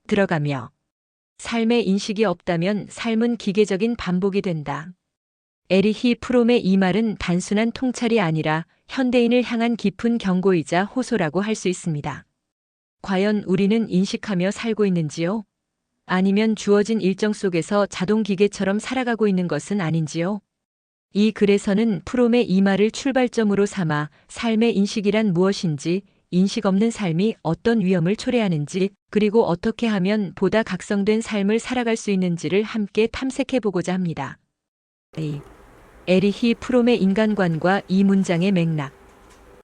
들어가며 삶의 인식이 없다면 삶은 기계적인 반복이 된다. 에리히 프롬의 이 말은 단순한 통찰이 아니라 현대인을 향한 깊은 경고이자 호소라고 할 수 있습니다. 과연 우리는 인식하며 살고 있는지요? 아니면 주어진 일정 속에서 자동 기계처럼 살아가고 있는 것은 아닌지요? 이 글에서는 프롬의 이 말을 출발점으로 삼아 삶의 인식이란 무엇인지, 인식 없는 삶이 어떤 위험을 초래하는지, 그리고 어떻게 하면 보다 각성된 삶을 살아갈 수 있는지를 함께 탐색해 보고자 합니다. 에리히 프롬의 인간관과 이 문장의 맥락.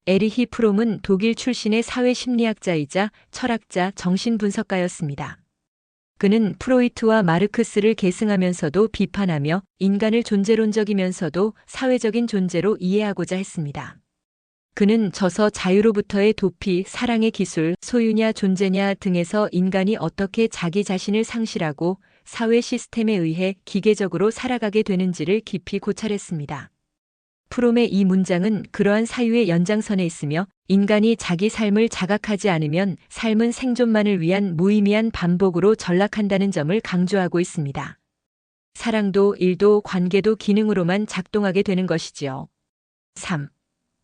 에리히 프롬은 독일 출신의 사회심리학자이자 철학자, 정신분석가였습니다. 그는 프로이트와 마르크스를 계승하면서도 비판하며 인간을 존재론적이면서도 사회적인 존재로 이해하고자 했습니다. 그는 저서 자유로부터의 도피, 사랑의 기술, 소유냐 존재냐 등에서 인간이 어떻게 자기 자신을 상실하고 사회 시스템에 의해 기계적으로 살아가게 되는지를 깊이 고찰했습니다. 프롬의 이 문장은 그러한 사유의 연장선에 있으며 인간이 자기 삶을 자각하지 않으면 삶은 생존만을 위한 무의미한 반복으로 전락한다는 점을 강조하고 있습니다. 사랑도 일도 관계도 기능으로만 작동하게 되는 것이지요. 3.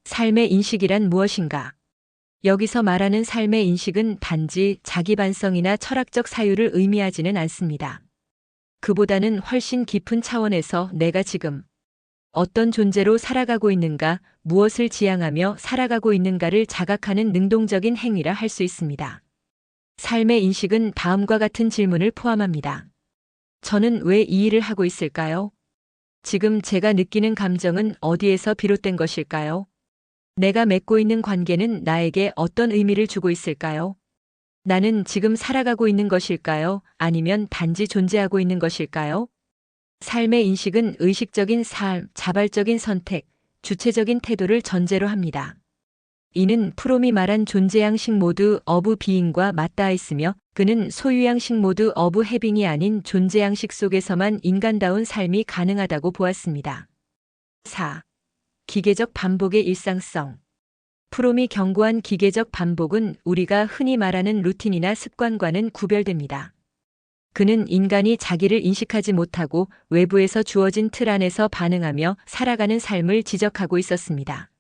삶의 인식이란 무엇인가? 여기서 말하는 삶의 인식은 단지 자기 반성이나 철학적 사유를 의미하지는 않습니다. 그보다는 훨씬 깊은 차원에서 내가 지금 어떤 존재로 살아가고 있는가, 무엇을 지향하며 살아가고 있는가를 자각하는 능동적인 행위라 할 수 있습니다. 삶의 인식은 다음과 같은 질문을 포함합니다. 저는 왜 이 일을 하고 있을까요? 지금 제가 느끼는 감정은 어디에서 비롯된 것일까요? 내가 맺고 있는 관계는 나에게 어떤 의미를 주고 있을까요? 나는 지금 살아가고 있는 것일까요? 아니면 단지 존재하고 있는 것일까요? 삶의 인식은 의식적인 삶, 자발적인 선택, 주체적인 태도를 전제로 합니다. 이는 프롬이 말한 존재양식 모드 어브 비잉과 맞닿아 있으며 그는 소유양식 모드 어브 해빙이 아닌 존재양식 속에서만 인간다운 삶이 가능하다고 보았습니다. 4. 기계적 반복의 일상성. 프롬이 경고한 기계적 반복은 우리가 흔히 말하는 루틴이나 습관과는 구별됩니다. 그는 인간이 자기를 인식하지 못하고 외부에서 주어진 틀 안에서 반응하며 살아가는 삶을 지적하고 있었습니다.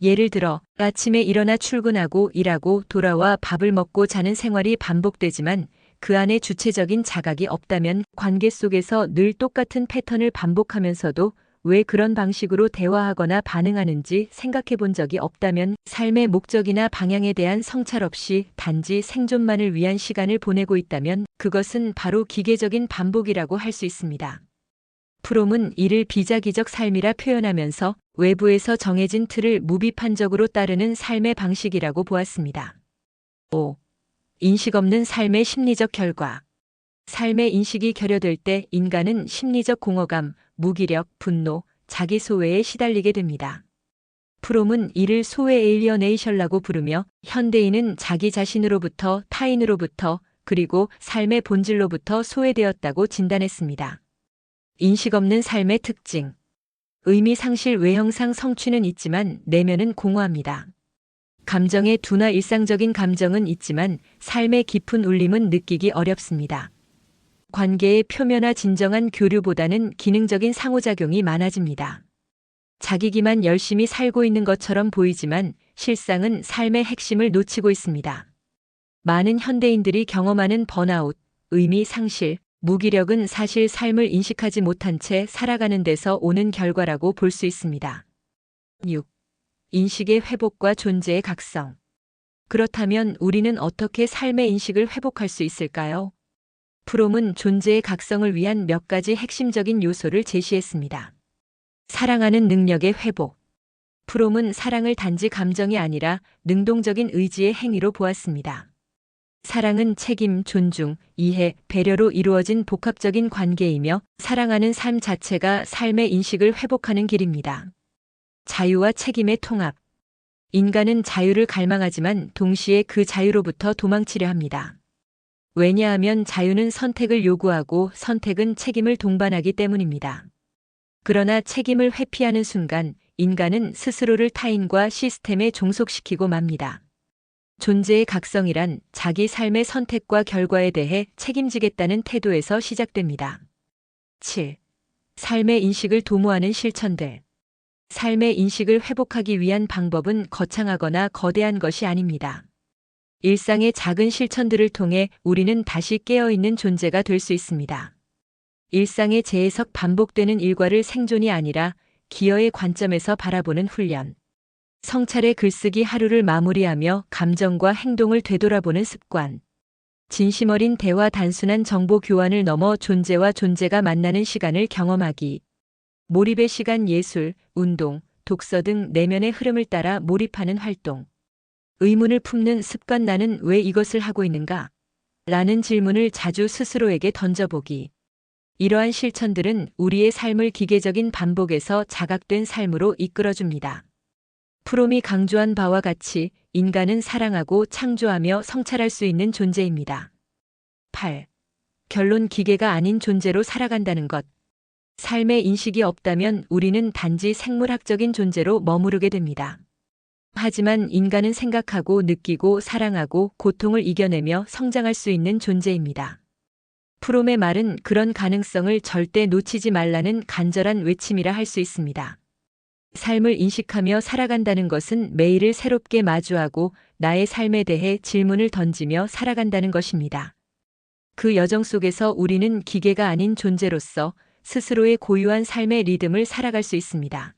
예를 들어 아침에 일어나 출근하고 일하고 돌아와 밥을 먹고 자는 생활이 반복되지만 그 안에 주체적인 자각이 없다면 관계 속에서 늘 똑같은 패턴을 반복하면서도 왜 그런 방식으로 대화하거나 반응하는지 생각해 본 적이 없다면 삶의 목적이나 방향에 대한 성찰 없이 단지 생존만을 위한 시간을 보내고 있다면 그것은 바로 기계적인 반복이라고 할 수 있습니다. 프롬은 이를 비자기적 삶이라 표현하면서 외부에서 정해진 틀을 무비판적으로 따르는 삶의 방식이라고 보았습니다. 5. 인식 없는 삶의 심리적 결과. 삶의 인식이 결여될 때 인간은 심리적 공허감, 무기력, 분노, 자기 소외에 시달리게 됩니다. 프롬은 이를 소외 에일리어네이션이라고 부르며 현대인은 자기 자신으로부터, 타인으로부터, 그리고 삶의 본질로부터 소외되었다고 진단했습니다. 인식 없는 삶의 특징. 의미 상실 외형상 성취는 있지만 내면은 공허합니다. 감정의 둔화 일상적인 감정은 있지만 삶의 깊은 울림은 느끼기 어렵습니다. 관계의 표면화 진정한 교류보다는 기능적인 상호작용이 많아집니다. 자기기만 열심히 살고 있는 것처럼 보이지만 실상은 삶의 핵심을 놓치고 있습니다. 많은 현대인들이 경험하는 번아웃, 의미 상실, 무기력은 사실 삶을 인식하지 못한 채 살아가는 데서 오는 결과라고 볼 수 있습니다. 6. 인식의 회복과 존재의 각성. 그렇다면 우리는 어떻게 삶의 인식을 회복할 수 있을까요? 프롬은 존재의 각성을 위한 몇 가지 핵심적인 요소를 제시했습니다. 사랑하는 능력의 회복. 프롬은 사랑을 단지 감정이 아니라 능동적인 의지의 행위로 보았습니다. 사랑은 책임, 존중, 이해, 배려로 이루어진 복합적인 관계이며 사랑하는 삶 자체가 삶의 인식을 회복하는 길입니다. 자유와 책임의 통합. 인간은 자유를 갈망하지만 동시에 그 자유로부터 도망치려 합니다. 왜냐하면 자유는 선택을 요구하고 선택은 책임을 동반하기 때문입니다. 그러나 책임을 회피하는 순간 인간은 스스로를 타인과 시스템에 종속시키고 맙니다. 존재의 각성이란 자기 삶의 선택과 결과에 대해 책임지겠다는 태도에서 시작됩니다. 7. 삶의 인식을 도모하는 실천들. 삶의 인식을 회복하기 위한 방법은 거창하거나 거대한 것이 아닙니다. 일상의 작은 실천들을 통해 우리는 다시 깨어있는 존재가 될 수 있습니다. 일상의 재해석 반복되는 일과를 생존이 아니라 기여의 관점에서 바라보는 훈련. 성찰의 글쓰기 하루를 마무리하며 감정과 행동을 되돌아보는 습관. 진심 어린 대화 단순한 정보 교환을 넘어 존재와 존재가 만나는 시간을 경험하기. 몰입의 시간 예술, 운동, 독서 등 내면의 흐름을 따라 몰입하는 활동. 의문을 품는 습관 나는 왜 이것을 하고 있는가? 라는 질문을 자주 스스로에게 던져보기. 이러한 실천들은 우리의 삶을 기계적인 반복에서 자각된 삶으로 이끌어줍니다. 프롬이 강조한 바와 같이 인간은 사랑하고 창조하며 성찰할 수 있는 존재입니다. 8. 결론 기계가 아닌 존재로 살아간다는 것. 삶의 인식이 없다면 우리는 단지 생물학적인 존재로 머무르게 됩니다. 하지만 인간은 생각하고 느끼고 사랑하고 고통을 이겨내며 성장할 수 있는 존재입니다. 프롬의 말은 그런 가능성을 절대 놓치지 말라는 간절한 외침이라 할 수 있습니다. 삶을 인식하며 살아간다는 것은 매일을 새롭게 마주하고 나의 삶에 대해 질문을 던지며 살아간다는 것입니다. 그 여정 속에서 우리는 기계가 아닌 존재로서 스스로의 고유한 삶의 리듬을 살아갈 수 있습니다.